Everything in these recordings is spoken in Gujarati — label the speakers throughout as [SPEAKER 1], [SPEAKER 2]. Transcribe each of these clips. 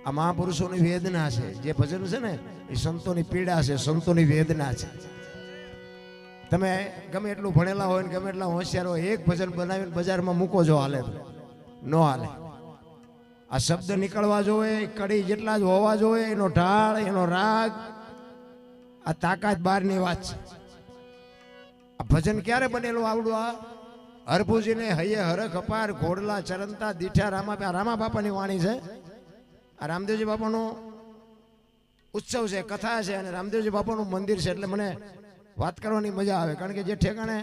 [SPEAKER 1] આ મહાપુરુષોની વેદના છે, જે ભજન છે ને એ સંતોની પીડા છે, સંતોની વેદના છે. તમે ગમે એટલું ભણેલા હોય ને ગમે એટલા હોશિયાર હોય, એક ભજન બનાવીને બજારમાં મૂકો જો હાલે ન હાલે. આ શબ્દ નીકળવા જોઈએ, કડી જેટલા જ હોવા જોઈએ, એનો ઢાળ, એનો રાગ, આ તાકાત બહારની વાત છે. આ ભજન ક્યારે બનેલું આવડું? આ હરભુજીને હૈયે હરખ અપાર ઘોડલા ચરંતા દીઠા રામા બાપાની વાણી છે. આ રામદેવજી બાપાનો ઉત્સવ છે, કથા છે, અને રામદેવજી બાપાનું મંદિર છે, એટલે મને વાત કરવાની મજા આવે. કારણ કે જે ઠેકાણે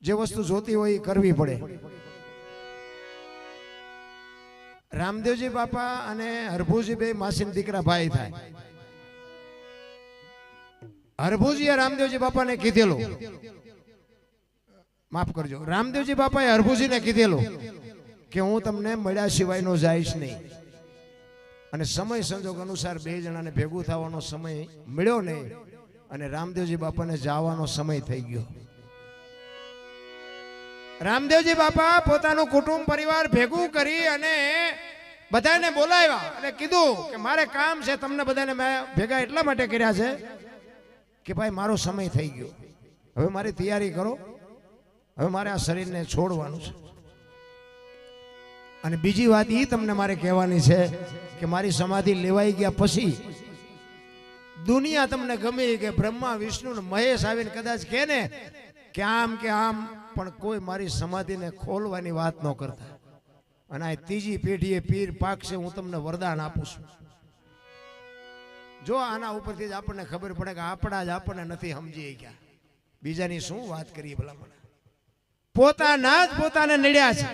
[SPEAKER 1] જે વસ્તુ જોતી હોય એ કરવી પડે. રામદેવજી બાપા અને હરભુજી બે માસીના દીકરા ભાઈ થાય. હરભુજીએ રામદેવજી બાપાને કીધેલું, માફ કરજો, રામદેવજી બાપાએ હરભુજીને કીધેલું કે હું તમને મળ્યા સિવાયનો જઈશ નહીં. અને સમય સંજોગ અનુસાર બે જણાને ભેગું થવાનો સમય મળ્યો નહીં, અને રામદેવજી બાપાને જવાનો સમય થઈ ગયો. રામદેવજી બાપા પોતાનું કુટુંબ પરિવાર ભેગું કરી અને બધાને બોલાવ્યા અને કીધું કે મારે કામ છે, તમને બધાને મેં ભેગા એટલા માટે કર્યા છે કે ભાઈ મારો સમય થઈ ગયો, હવે મારી તૈયારી કરો, હવે મારે આ શરીરને છોડવાનું છે. અને બીજી વાત એ તમને મારે કહેવાની છે કે મારી સમાધિ લેવાઈ ગયા પછી દુનિયા તમને ગમે કે બ્રહ્મા વિષ્ણુ ને મહેશ આવીને કદાચ કહે ને કે આમ, પણ કોઈ મારી સમાધિને ખોલવાની વાત ન કરતા. અને આ ત્રીજી પેઢીએ પીર પાકશે, હું તમને વરદાન આપું છું. જો આના ઉપરથી જ આપણને ખબર પડે કે આપણા જ આપણને નથી સમજી ગયા, બીજાની શું વાત કરીએ ભલા. મને પોતાના જ પોતાને નડ્યા છે.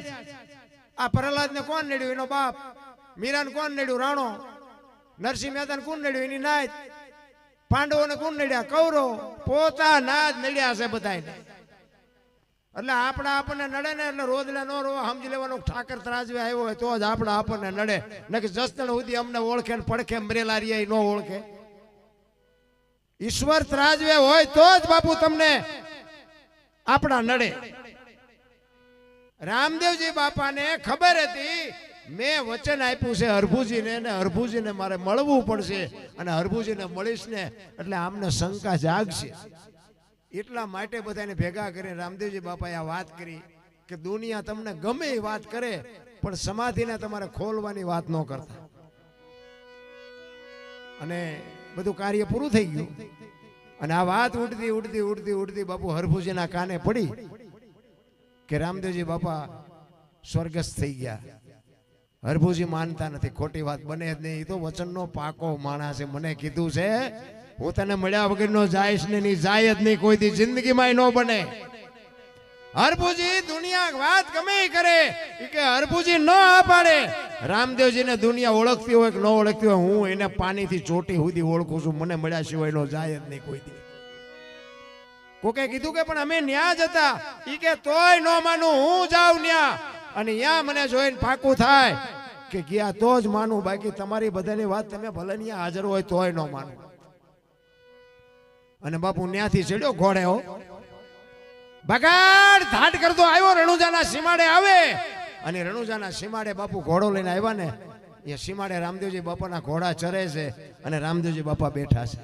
[SPEAKER 1] આ પ્રહલાદને કોણ નડ્યું? એનો બાપ. મીરાને કોણ નડ્યું? રાણો. નરસિંહ મહેતાને કોણ નડ્યું? એની નાત. પાંડવોને કોણ નડ્યા? કૌરવ. પોતાના જ નડ્યા છે બધાને. એટલે આપણા આપણને નડે ને એટલે રોદલે નો રો સમજી લેવાનું. ઠાકર ત્રાજવે આવ્યો હોય તો જ આપણા આપણને નડે, નકે જસદણ સુધી અમને ઓળખે ને પડખે મરેલા રહ્યા ન ઓળખે. ઈશ્વર ત્રાજવે હોય તો જ બાપુ તમને આપણા નડે. રામદેવજી બાપાને ખબર હતી મેં વચન આપ્યું છે હરભુજીને, ને હરભુજીને મારે મળવું પડશે, અને હરભુજીને મળીશ ને એટલે આમને શંકા જાગશે. એટલા માટે બધાને ભેગા કરીને રામદેવજી બાપાએ આ વાત કરી કે દુનિયા તમને ગમે એ વાત કરે, પણ સમાધિને તમારે ખોલવાની વાત ન કરતા. અને બધું કાર્ય પૂરું થઈ ગયું. અને આ વાત ઉડતી ઉડતી ઉડતી ઉડતી બાપુ હરભુજીના કાને પડી કે રામદેવજી બાપા સ્વર્ગસ્થ થઈ ગયા. હરભુજી માનતા નથી, ખોટી વાત બને જ નહીં. એ તો વચનનો પાકો માણસ છે. મને કીધું છે હું તને મળ્યા વગર નો જાઈશ ને, નહીં જાય જ નહીં કોઈ દી જિંદગીમાં ન બને. હરભુજી દુનિયા વાત ગમે કરે કે હરભુજી ન આ પાડે. રામદેવજીને દુનિયા ઓળખતી હોય કે ન ઓળખતી હોય, હું એને પાણીથી ચોટી સુધી ઓળખું છું. મને મળ્યા સિવાય નો જાય જ નહીં કોઈ દી. કોકે કીધું કે પણ અમે ન્યા જતા, ઈ કે તોય ન માનું, હું જાઉં ન્યા અને ન્યા મને જોઈને પાકું થાય કે ગયા તો જ માનું, બાકી તમારી બધાની વાત તમે ભલે ન્યા હાજર હોય તોય ન માનું. અને બાપુ ન્યાથી ચડ્યો ઘોડે, હો બગાડ ધાડ કરતો આવ્યો. રણુજાના સીમાડે આવે, અને રણુજાના સીમાડે બાપુ ઘોડો લઈને આવ્યા ને, એ સીમાડે રામદેવજી બાપાના ઘોડા ચરે છે, અને રામદેવજી બાપા બેઠા છે.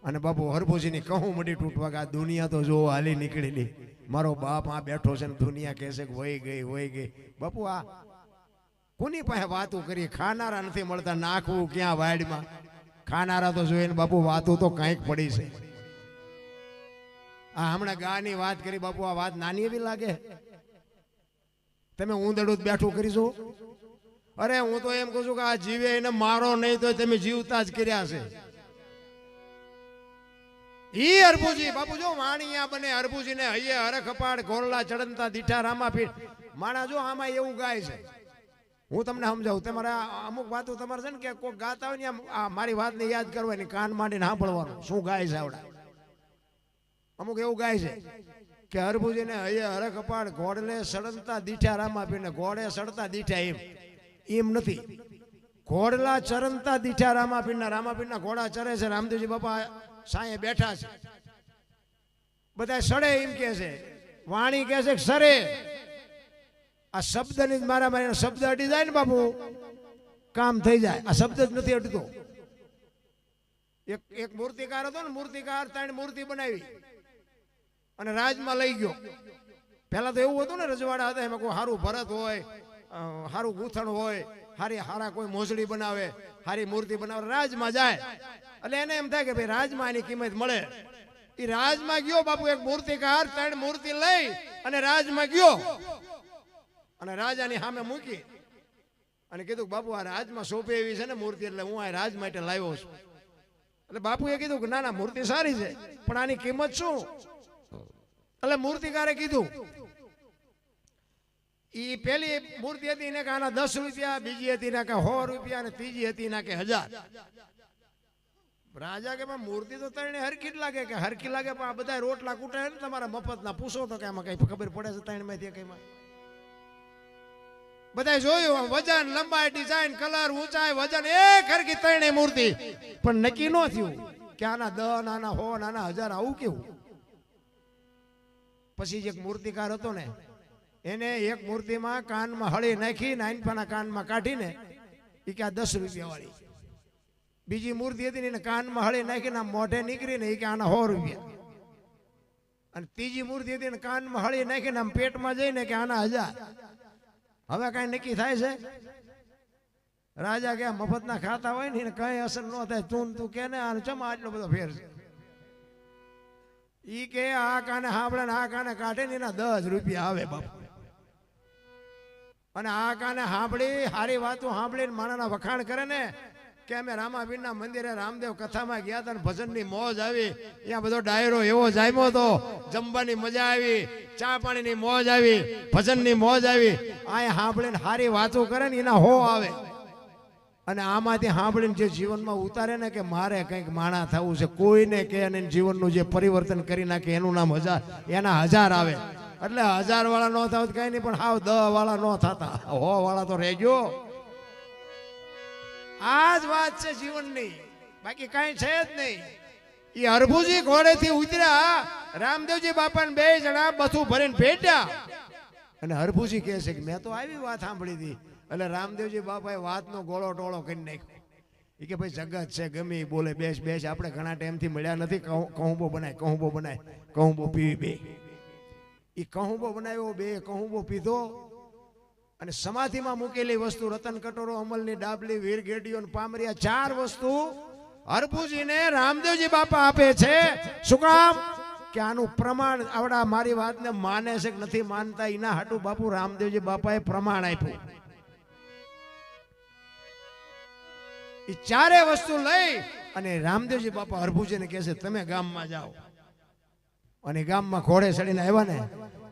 [SPEAKER 1] અને બાપુ હરભુજીની કહું મડી તૂટવા કે આ દુનિયા તો જો હાલી નીકળેલી, મારો બાપ આ બેઠો છે ને દુનિયા કહેશે કે વહી ગઈ વહી ગઈ. બાપુ આ કોની પાસે વાતો કરી? ખાનારા નથી મળતા, નાખવું ક્યાં વાડમાં? ખાનારા તો જોઈને બાપુ વાતો તો કંઈક પડી છે. આ હમણાં ગાની વાત કરી બાપુ, આ વાત નાની એવી લાગે? તમે ઊંધડું જ બેઠું કરીશું? અરે હું તો એમ કહું છું કે આ જીવે એને મારો નહીં તો તમે જીવતા જ કર્યા છે. ઈ હરભુજી બાપુ જો વાણિયા બને, હરભુજીને હૈયે હરખ અપાડ ઘોરલા ચડંતા દીઠા રામાપીઠ. માણા જો આમાં એવું ગાય છે, હું તમને સમજાવું. તમારા અમુક વાતો તમારે છે ને કે કોઈ ગાતા હોય ને મારી વાતને યાદ કરવાની, કાન માંડીને સાંભળવાનું શું ગાય છે. આવડા અમુક એવું ગાય છે કે હરભુજીને હૈયે હરખ અપાડ ઘોડલે સડંતા દીઠા રામાપીઠ. ઘોડે સડતા દીઠા એમ નથી, ઘોડલા ચરંતા દીઠા રામાપીઠના ઘોડા ચરે છે. રામદેવજી બાપા સાંયે બેઠા છે, બધા સડે એમ કે છે. વાણી કે છે સરે, આ શબ્દની જ મારા શબ્દ અડી જાય ને બાપુ કામ થઈ જાય. આ શબ્દ જ નથી અડતો. એક મૂર્તિકાર હતો ને, મૂર્તિકાર 3 મૂર્તિ બનાવી અને રાજમાં લઈ ગયો. પહેલા તો એવું હતું ને, રજવાડા હતા, એમાં કોઈ સારું ભરત હોય, સારું ગૂંથણ હોય, હારા કોઈ મોજડી બનાવે, સારી મૂર્તિ બનાવે, રાજમાં જાય. એટલે એને એમ થાય કે ભાઈ રાજમાં એની કિંમત મળે. એ રાજમાં ગયો બાપુ, એક મૂર્તિકાર 3 મૂર્તિ લઈ અને રાજમાં ગયો અને રાજાની સામે મૂકી અને કીધું બાપુ આ રાજમાં સોંપે એવી છે ને મૂર્તિ, એટલે હું આ રાજ માટે લાવ્યો છું. એટલે બાપુએ કીધું કે ના ના, મૂર્તિ સારી છે પણ આની કિંમત શું? એટલે મૂર્તિકારે કીધું, ઈ પેલી મૂર્તિ હતી ને કે આના 10 રૂપિયા, બીજી હતી ને કે 100 રૂપિયા, અને ત્રીજી હતી ને કે 1000. રાજા કે મૂર્તિ તો તને હરખી જ લાગે, કે હરખી લાગે પણ આ બધા રોટલા કૂટાય ને તમારા મફતના, પૂછો તો કે આમાં કઈ ખબર પડે છે 3 માંથી કઈમાં? બધા જોયું વજન, લંબાઈ, ડિઝાઇન, કલર, ઊંચાઈ, વજન એક હરખી 3 મૂર્તિ, પણ નક્કી ન થયું કે આના 10, આના 100, આના 1000 આવું કેવું? પછી એક મૂર્તિકાર હતો ને, એને એક મૂર્તિમાં કાનમાં હળી નાખી, નાનપાના કાનમાં કાઢીને એ કે આ 10 રૂપિયા વાળી. બીજી મૂર્તિ હતી ને, એને કાનમાં હળી નાખીને મોઢે નીકળીને એ કે આના 100 રૂપિયા. અને ત્રીજી મૂર્તિ હતી ને, કાનમાં હળી નાખીને આમ પેટમાં જઈને કે આના 1000. હવે કઈ નક્કી થાય છે? રાજા કે મફતના ખાતા હોય ને કઈ અસર ન થાય. તું કે ને આ ચમ આટલો બધો ફેર છે? ઈ કે આ કાને સાંભળે ને આ કાને કાઢે ને એના 10 રૂપિયા આવે બાપુ. અને આ કાને સાંભળી, સારી વાતો સાંભળીને માણાના વખાણ કરે ને કે અમે રામાપીરના મંદિરે રામદેવ કથામાં ગયા હતા ને ભજનની મોજ આવી, ત્યાં બધો ડાયરો એવો જામ્યો હતો, જમવાની મજા આવી, ચા પાણીની મોજ આવી, ભજનની મોજ આવી. આ સાંભળીને સારી વાતો કરે ને એના 100 આવે. અને આમાંથી સાંભળીને જે જીવનમાં ઉતારે ને કે મારે કંઈક માણા થવું છે, કોઈને કે અને જીવનનું જે પરિવર્તન કરી નાખે એનું નામ 1000, એના 1000 આવે. એટલે 1000 વાળા ન થાવ કઈ નહીં, પણ હાવ 10 વાળા ન થતા, 100 વાળા તો રહેજો. આ જ વાત છે જીવનની, બાકી કઈ છે જ નહીં. એ હરભુજી ઘોડેથી ઉતર્યા, રામદેવજી બાપાને 2 જણા બધું ભરીને ભેટ્યા. અને હરભુજી કહે છે કે મેં તો આવી વાત સાંભળી હતી. એટલે રામદેવજી બાપાએ વાતનો ગોળો ટોળો કરી નાખ્યો. એ કે ભાઈ જગત છે, ગમે બોલે, બેસ બેસ, આપણે ઘણા ટાઈમથી મળ્યા નથી, કહુંબો બનાય, કહુંબો બનાય, કહુંબો પીવી. 2 એ કહુંબો બનાવ્યો, 2 કહુંબો પીધો. અને સમાધિમાં મૂકેલી વસ્તુ, રતન કટોરો, અમલની ડાબલી, વીર ગેડીઓ, પામરિયા, 4 વસ્તુ હરભુજીને રામદેવજી બાપા આપે છે. શું કામ? કે આનું પ્રમાણ આવડા મારી વાતને માને છે કે નથી માનતા, એના હાટુ બાપુ રામદેવજી બાપાએ પ્રમાણ આપ્યું. એ 4 વસ્તુ લઈ અને રામદેવજી બાપા હરભુજીને કહે છે તમે ગામમાં જાઓ. અને ગામમાં ઘોડે ચડીને આવ્યા ને,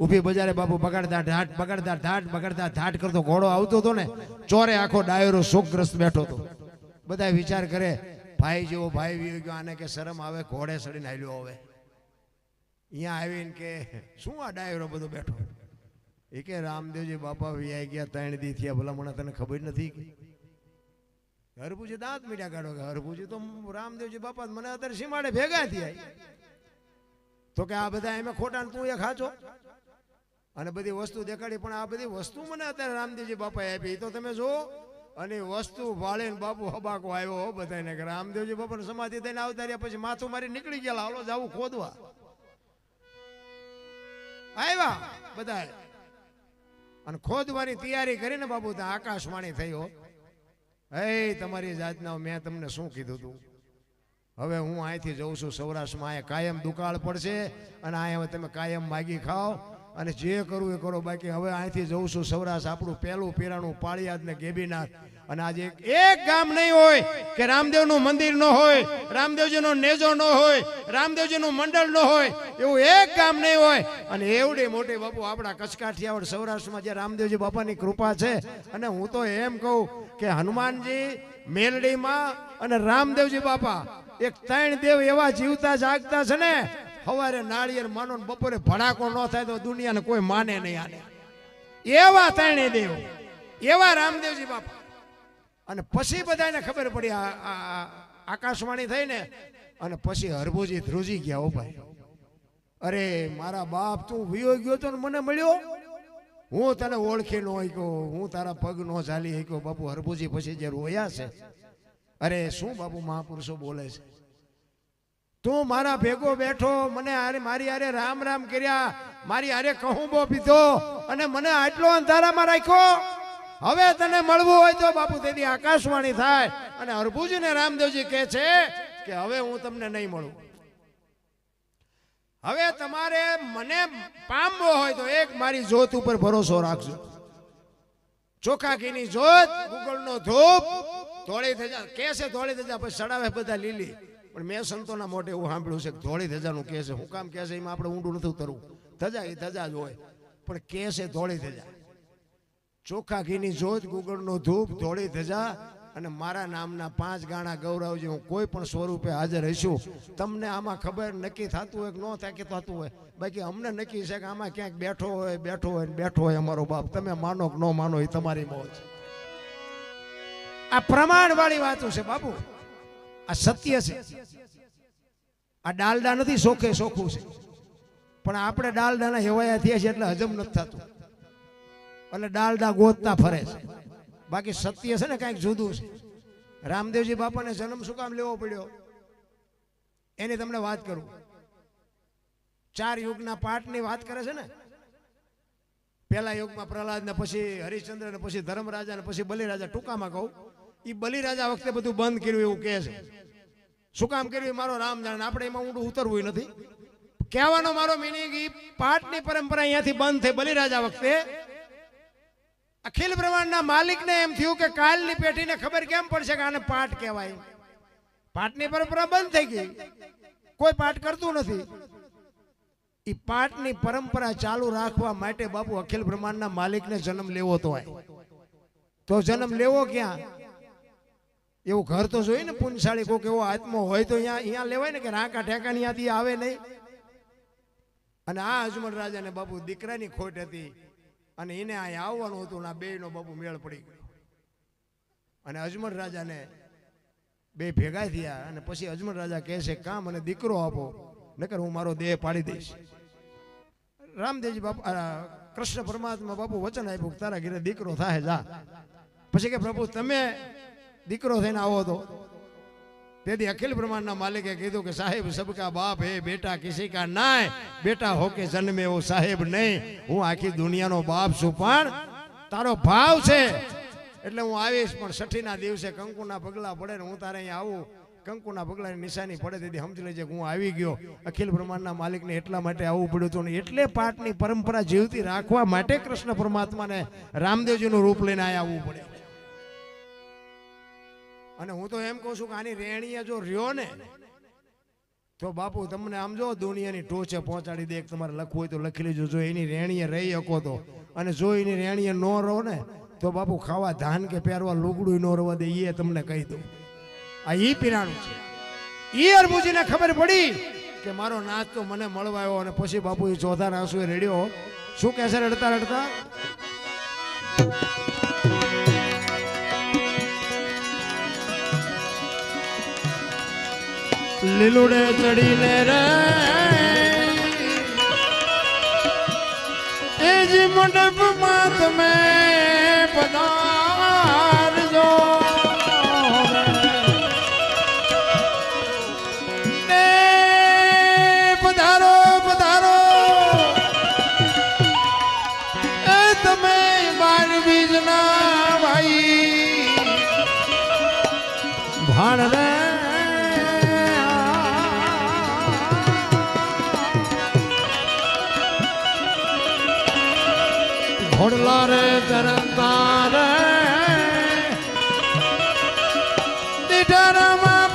[SPEAKER 1] ઊભી બજારે બાપુ બગાડતા ઢાટ, બગાડતા ઢાટ, બગાડતા ઢાટ કરતો ઘોડો આવતો હતો ને, ચોરે આખો ડાયરો શોકગ્રસ્ત બેઠો હતો. બધા વિચાર કરે ભાઈ જેવો ભાઈ વી ગયો, આને કે શરમ આવે, ઘોડે ચડીને આવ્યો. હવે અહીંયા આવીને કે શું આ ડાયરો બધો બેઠો? એ કે રામદેવજી બાપા વિયાઈ ગયા, 3 દી થયા, ભલા મને તને ખબર નથી? હરભુજી દાંત મીઠા કાઢો કે હરભુજી તો રામદેવજી બાપા મને અત્યારે સીમાડે ભેગા થયા. તો કે આ બધા એમ ખોટા તું એક સાચો, અને બધી વસ્તુ દેખાડી, પણ આ બધી વસ્તુ મને અત્યારે રામદેવજી બાપાએ આપી, તો તમે જો. અને વસ્તુ ભાળીને બાપુ હબાકો આવ્યો બધાને કે રામદેવજી બાપાને સમાધિ થઈને આવતા રહ્યા, પછી માથું મારી નીકળી ગયા, હાલો જાવું ખોદવા. આવ્યા બધા અને ખોદવાની તૈયારી કરીને બાપુ ત્યાં આકાશવાણી થયો. હે તમારી જાતના, મેં તમને શું કીધું હતું? હવે હું અહીંથી જઉં છું સૌરાષ્ટ્રમાં, અહીંયા કાયમ દુકાળ પડશે અને અહીંયા તમે કાયમ માગી ખાઓ અને જે કરવું એ કરો. બાકી હવે અહીંથી જઉં છું સૌરાષ્ટ્ર, આપણું પહેલું પીરાણું પાળિયાદ ને ગેબીનાથ. અને આજે એક ગામ નહીં હોય કે રામદેવનું મંદિર ન હોય, રામદેવજીનો નેજો ન હોય, રામદેવજીનું મંડળ ન હોય, એવું એક ગામ નહીં હોય. અને એવડી મોટી બાપુ આપણા કચ્છ કાઠિયાવાડ સૌરાષ્ટ્રમાં જે રામદેવજી બાપાની કૃપા છે. અને હું તો એમ કહું કે હનુમાનજી, મેલડીમાં અને રામદેવજી બાપા, એક 3 દેવ એવા જીવતા જાગતા છે ને, સવારે નાળિયેર માનો ને બપોરે ભડાકો ન થાય તો દુનિયાને કોઈ માને નહીં. આને એવા 3 દેવ, એવા રામદેવજી બાપા. અને પછી બધાને ખબર પડી, આકાશવાણી થઈ ને, અને પછી હરભુજી ધ્રુજી ગયા. ઓ ભાઈ, અરે મારા બાપ તું વિયો ગયો તો ને મને મળ્યો. હું તને ઓળખી ન શક્યો, હું તારા પગ ન ચાલી શક્યો. બાપુ હરભુજી પછી જે રોયા છે, અરે શું બાપુ મહાપુરુષો બોલે છે. તું મારા ભેગો બેઠો, મને મારી હારે રામ રામ કર્યા, મારી હારે કહુંબો પીધો અને મને આટલો અંધારામાં રાખ્યો. હવે તને મળવું હોય તો બાપુ તેની આકાશવાણી થાય. અને હરભુજી ને રામદેવજી કહે છે કે હવે હું તમને નહીં મળું. હવે તમારે મને પામવો હોય તો એક મારી જ્યોત ઉપર ભરોસો રાખજો. ચોખા ઘીની જ્યોત, ગુગળનો ધૂપ, ધોળી ધજા કેસે, ધોળી ધજા પછી સડાવે બધા લીલી. પણ મેં સંતોના મોઢે એવું સાંભળ્યું છે કે ધોળી ધજાનું કે છે. હું કામ કે છે એમાં આપણે ઊંડું નથી ઉતરવું. ધજા એ ધજા જ હોય, પણ કે છે ધોળી ધજા. ચોખા ઘીની જ્યોત, ગુગળનો ધૂપ, ધોળી ધજા અને મારા નામના 5 ગાણા ગૌરવજી. હું કોઈ પણ સ્વરૂપે હાજર રહીશું. તમને આમાં ખબર નક્કી થતું હોય કે ન થાય કે થતું હોય, બાકી અમને નક્કી છે કે આમાં ક્યાંક બેઠો હોય અમારો બાપ. તમે માનો કે ન માનો એ તમારી મોજ. આ પ્રમાણ વાળી વાતો છે બાપુ, આ સત્ય છે. આ ડાલડા નથી, સોખે સોખું છે. પણ આપણે ડાલડાના હેવાયા થયા છે એટલે હજમ નથી થતું, એટલે ડાલડા ગોતતા ફરે છે. બાકી સત્ય છે ને કાંઈક જુદું છે. રામદેવજી બાપાને જન્મ શું કામ લેવો પડ્યો એની તમને વાત કરું. 4 યુગના પાઠની વાત કરે છે ને. પહેલા યુગમાં પ્રહલાદ ને, પછી હરિશ્ચંદ્ર ને, પછી ધર્મરાજા ને, પછી બલિરાજા. ટૂંકામાં કહું, એ બલિરાજા વખતે બધું બંધ કર્યું એવું કહે છે. શું કામ કર્યું મારો રામ જાણે, આપણે એમાં ઊંડું ઉતરવું નથી. કહેવાનો મારો મિનિંગ, એ પાઠની પરંપરા અહીંયાથી બંધ થઈ બલિરાજા વખતે. અખિલ બ્રહ્માંડના માલિકને એમ થયું કે કાલની પેઢીને ખબર કેમ પડશે કે આને પાઠ કહેવાય. પાઠની પરંપરા બંધ થઈ ગઈ, કોઈ પાઠ કરતું નથી. એ પાઠની પરંપરા ચાલુ રાખવા માટે બાપુ અખિલ બ્રહ્માંડના માલિકને જન્મ લેવો તો જન્મ લેવો ક્યાં? એવું ઘર તો જોઈએ ને, પુણ્યશાળી કોઈક એવો આત્મો હોય તો અહીંયા લેવાય ને, કે રાંકા ઠેકા ત્યાંથી આવે નહીં. અને આ અજમલ રાજાને બાપુ દીકરાની ખોટ હતી અને એને અહીંયા આવવાનું હતું. ના બેયનો બાપુ મેળ પડી ગયો અને અજમલ રાજાને બે ભેગા થયા. અને પછી અજમલ રાજા કહે છે કામ અને દીકરો આપો, નકર હું મારો દેહ પાડી દઈશ. રામદેવજી બાપુ, કૃષ્ણ પરમાત્મા બાપુ વચન આપ્યું કે તારા ઘરે દીકરો થાય જા. પછી કે પ્રભુ તમે દીકરો થઈને આવો તો. તેથી અખિલ બ્રહ્માંડના માલિકે કીધું કે સાહેબ સબકા બાપ હે, બેટા કિસી કા નાય, બેટા હોકે જન્મે એવો સાહેબ નહીં. હું આખી દુનિયાનો બાપ છું, પણ તારો ભાવ છે એટલે હું આવીશ. પણ 6ઠીના દિવસે કંકુના પગલા પડે ને હું તારે અહીંયા આવું, કંકુના પગલાની નિશાની પડે તેથી સમજી લેજે હું આવી ગયો. અખિલ બ્રહ્માંડના માલિકને એટલા માટે આવવું પડ્યું હતું. એટલે પાઠની પરંપરા જીવતી રાખવા માટે કૃષ્ણ પરમાત્માને રામદેવજીનું રૂપ લઈને અહીંયા આવવું પડે. અને હું તો એમ કહું છું કે આની રેણીએ જો રહ્યો ને તો બાપુ તમને આમ જો દુનિયાની ટોચે પહોંચાડી દે. તમારે લખવું હોય તો લખી લેજો, જો એની રેણીએ રહી શકો તો. અને જો એની રેણીએ ન રહો ને તો બાપુ ખાવા ધાન કે પહેરવા લુગડું ન રહેવા દે, એ તમને કહી દઉં. આ ઈ પીરાણું છે. ઈ હરભુજીને ખબર પડી કે મારો નાચ તો મને મળવા આવ્યો. અને પછી બાપુ એ ચોથા આંસુએ રેડ્યો. શું કહે છે રડતા રડતા? લીલુડે ચડીને રે એ જ મંડપમાં તમે પધારજો. ને પધારો પધારો એ તમે 12 બીજના ભાઈ ભાણ રે. ઘોડલા રે ચરણતા રે દીઠારામાં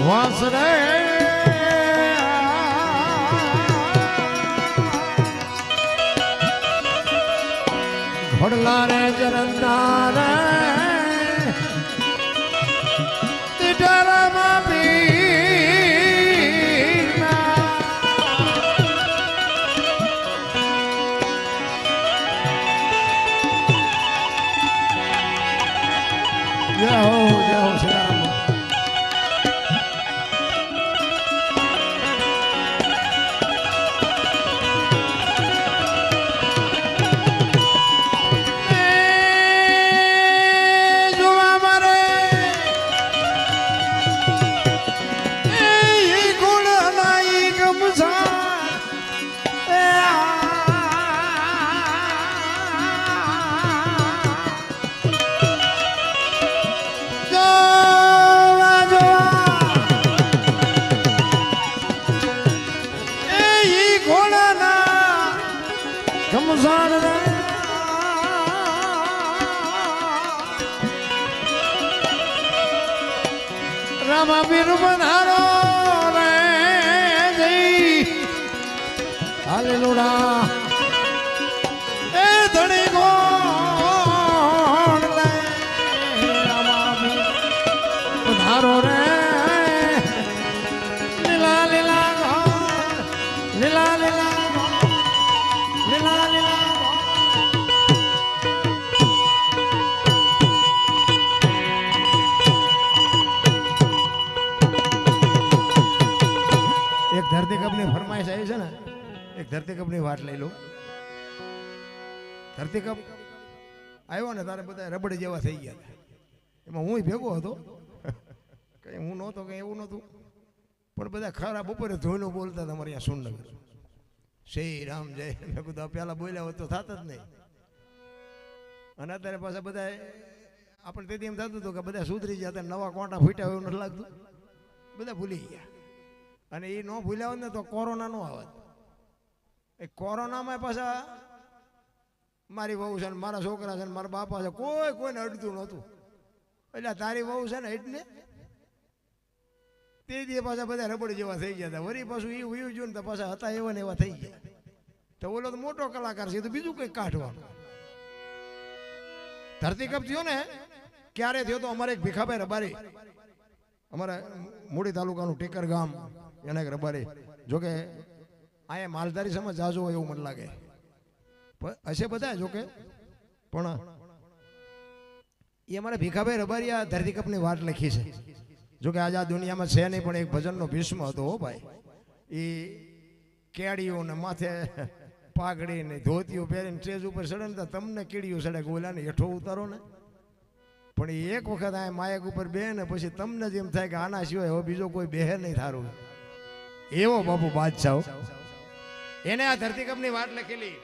[SPEAKER 1] વાસરે ઘોડલા રે જરંદા રે તિટારામાં પીના જય હો શ્રીરામ રામા બીર બંધારો રે જઈ હાલેલુડા એ ધણી ગોણ લે રામા બીર બંધારો રે લીલા લીલા લીલા લીલા લીલા લીલા ધરતીકપની ફરમાઈશ આવી છે ને, એક ધરતીકપની વાત લઈ લો. ધરતીકપ આવ્યો ને તારે બધા રબડી જેવા થઈ ગયા હતા. એમાં હું ભેગો હતો, કઈ હું નહોતો, કઈ એવું નહોતું, પણ બધા ખરા બપોરે ધોઈનું બોલતા હતા અમારે અહીંયા સુરનગર. શ્રી રામ જય. મેં કીધું પેલા બોલ્યા હોત તો થાત જ નહીં. અને અત્યારે પાછા બધા આપણે તેથી એમ થતું હતું કે બધા સુધરી ગયા, નવા કોંટા ફૂટ્યા એવું નથી લાગતું, બધા ભૂલી ગયા. અને એ ન ભૂલ્યા હોત ને તો કોરોના નો આવત. એ કોરોનામાં પાછા મારી વહુ છે ને મારા છોકરા છે ને મારા બાપા છે, કોઈને અડતું નહોતું. એટલે તારી વહુ છે ને એટલે તે દી પાછા બધા રબડી જેવા થઈ ગયા હતા. વળી પાછું એ ઉયું જોયું ને તો પાછા હતા એવા ને એવા થઈ ગયા. તો ઓલો તો મોટો કલાકાર છે, તો બીજું કંઈક કાઢવાનું. ધરતીકપ થયો ને ક્યારે થયો તો અમારે એક ભીખાભાઈ રબારી, અમારા મૂડી તાલુકાનું ટેકર ગામ, એને એક રબારી, જોકે અહીંયા માલધારી સમજ જાજો હોય એવું મને લાગે હશે બધા, જોકે પણ એ અમારા ભીખાભાઈ રબારી આ ધરતીકપની વાત લખી છે. જોકે આજે આ દુનિયામાં છે નહીં, પણ એક ભજનનો ભીષ્મ હતો હો ભાઈ. એ કેડીઓ ને માથે પાઘડી ને ધોતીઓ પહેરીને સ્ટેજ ઉપર ચડે ને તો તમને કીડીઓ ચડે, ગોલાને હેઠો ઉતારો ને. પણ એક વખત આ માયક ઉપર બે ને પછી તમને જ એમ થાય કે આના સિવાય હવે બીજો કોઈ બેહે નહીં થારું. એવો બાપુ બાદશાહ. એને આ ધરતીકપની વાત લખેલી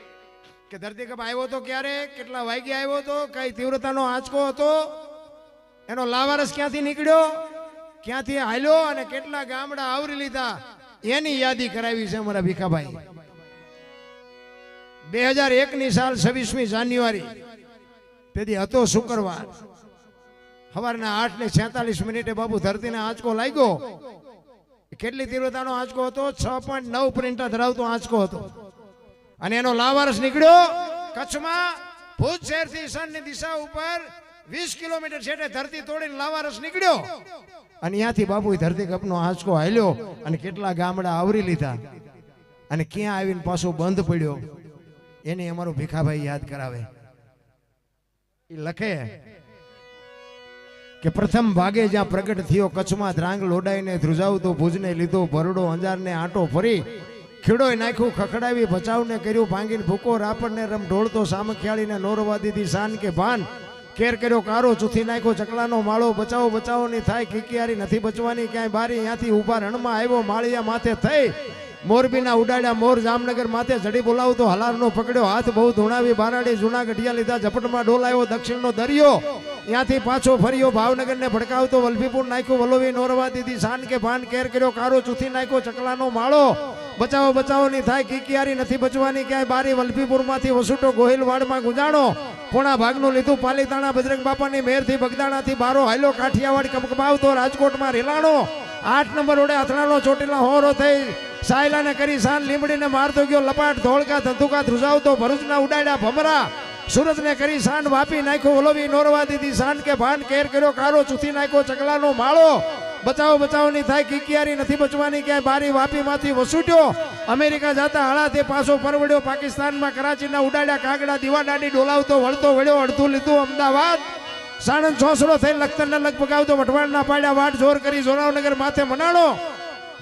[SPEAKER 1] કે ધરતીકપ આવ્યો તો ક્યારે, કેટલા વાગે આવ્યો તો, કઈ તીવ્રતાનો આંચકો હતો, એનો લાવારસ ક્યાંથી નીકળ્યો, ક્યાંથી હાલ્યો અને કેટલા ગામડા આવરી લીધા, એની યાદી કરાવી છે અમારા ભીખાભાઈ. 2001 સાલ 26મી જાન્યુઆરી તેથી હતો શુક્રવાર, સવારના 8:46 બાપુ ધરતીને આંચકો લાગ્યો. કેટલી તીવ્રતાનો આંચકો હતો? 6.9 પ્રિન્ટર ધરાવતો આંચકો હતો. અને એનો લાવારસ નીકળ્યો કચ્છમાં ભુજ શહેરથી ઈશાનની દિશા ઉપર 20 કિલોમીટર છેટે ધરતી તોડીને લાવારસ નીકળ્યો. અને ત્યાંથી બાપુ ધરતીકપનો આંચકો હાલ્યો અને કેટલા ગામડા આવરી લીધા અને ક્યાં આવીને પાછો બંધ પડ્યો. એને અમારો ભીખાભાઈ યાદ કરાવે. એ લખે કે પ્રથમ ભાગે જ્યાં પ્રગટ થયો કચ્છમાં ધ્રાંગ લોડાઈને ધ્રુજાવતો ભુજને લીધો ભરડો અંજારને આંટો ફરી ખીડોય નાખ્યું ખખડાવી બચાવને કર્યું ભાંગીને ભૂકો રાપડને રમ ઢોળતો સામખિયાળીને નોરવા દીધી શાન કે ભાન કેર કર્યો કારો ચૂથી નાખ્યો ચકલાનો માળો બચાવો બચાવો ની થાય કિકિયારી નથી બચવાની ક્યાંય બારી ત્યાંથી ઉભા રણમાં આવ્યો માળિયા માથે થઈ મોરબીના ઉડાડ્યા મોર જામનગર માથે જડી બોલાવતો હલારનો પકડ્યો હાથ બહુ ધૂણાવી બારાડી જૂના ગઢિયા લીધા ઝપટમાં ડોલાયો દક્ષિણનો દરિયો ત્યાંથી પાછો ફર્યો ભાવનગરને ભડકાવતો વલભીપુર નાખ્યો વલોવી નોરવા દીધી શાન કે ભાન કેર કર્યો કારો ચૂથી નાખ્યો ચકલાનો માળો બચાવો બચાવો ની થાય કિકિયારી નથી બચવાની ક્યાંય બારી વલભીપુરમાંથી વસુટો ગોહિલવાડમાં ગુંજાણો પોણા ભાગનું લીધું પાલીતાણા બજરંગ બાપાની મેરથી બગદાણાથી બારો હાલ્યો કાઠિયાવાડ કબકબાવતો રાજકોટમાં રેલાણો 8 નંબર ઓડે અથડાનો ચોટીલા હોરો થઈ સાયલાને કરી સાન લીમડીને મારતો ગયો લપાટ ધોળકા ધંધુકા ધ્રુજાવતો ભરૂચના ઉડાડ્યા ભમરા સુરતને કરી સાંડ વાપી નાખ્યો ઓલોવી નોરવા દીધી સાંડ કે ભાન કેર કર્યો કારો ચૂથી નાખ્યો ચકલાનો માળો બચાવો બચાવની થાય કિકિયારી નથી બચવાની ક્યાંય બારી વાપીમાંથી વસૂટ્યો અમેરિકા જતા હળાથી પાછો પરવડ્યો પાકિસ્તાનમાં કરાચીના ઉડાડ્યા કાગડા દીવાડાડી ડોલાવતો વળતો વળ્યો અડધું લીધું અમદાવાદ સાણંદ ચોસડો થઈ લખતરને લગ પગાવતો વઢવાણના પાડ્યા વાટ જોર કરી જોરાવનગર માથે મનાણો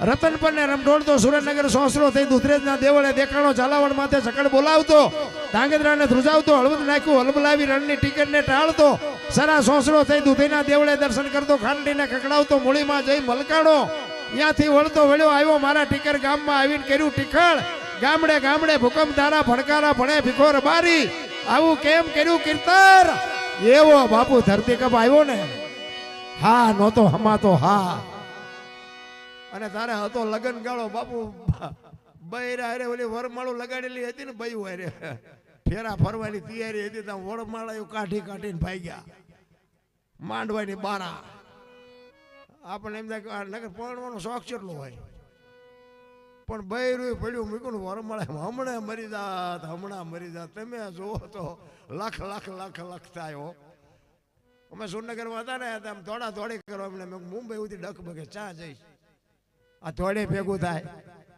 [SPEAKER 1] રતન પર ને રમઢોળતો સુરેન્દ્રનગર સોસરો થઈ દુધરેજના દેવળે દેખાણો ઝાલાવાડ માથે સકડ બોલાવતો ધાંગધ્રાને ધ્રુજાવતો હળવદ નાખ્યું હલબલાવી રણની ટિકિટને ટાળતો સરા સોસરો થઈ દુધઈના દેવળે દર્શન કરતો ખાંડીને કકડાવતો મૂળીમાં જઈ મલકાણો ત્યાંથી વળતો વળ્યો આવ્યો મારા ટીકર ગામમાં આવીને કર્યું ટીખળ ગામડે ગામડે ભૂકંપ ધારા ફડકારા ભણે ભીખોર બારી આવું કેમ કર્યું કીર્તર એવો બાપુ ધરતી કપ આવ્યો ને હા નહોતો હમાતો હા અને તારે હતો લગન ગાળો બાપુ બૈરા હારે ઓલી વરમાળું લગાડેલી હતી ને બયું હારે ફેરા ફરવાની તૈયારી હતી ત્યાં વરમાળા કાઢી કાઢીને ભાગ્યા માંડવાની બારા આપણને એમ થાય કે નગર પરણવાનો શોખ કેટલો હોય પણ બૈરું પડ્યું મૂક્યું વરમાળે હમણાં મરી જાત તમે જોવો તો લાખ લાખ લાખ લાખ થાય અમે સુરનગરમાં હતા ને આમ દોડા દોડી કરો એમને મુંબઈ સુધી ડક બગે ચા જઈશ આ થોડે ભેગું થાય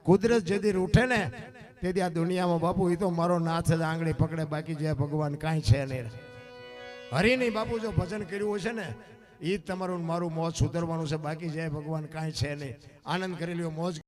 [SPEAKER 1] કુદરત જેથી ઉઠે ને તેથી આ દુનિયામાં બાપુ એ તો મારો નાથ જ આંગળી પકડે બાકી જે ભગવાન કાંઈ છે નહીં હરી નહીં બાપુ જો ભજન કર્યું છે ને એ જ તમારું મારું મોજ સુધરવાનું છે બાકી જે ભગવાન કાંઈ છે નહીં આનંદ કરી લ્યો મોજ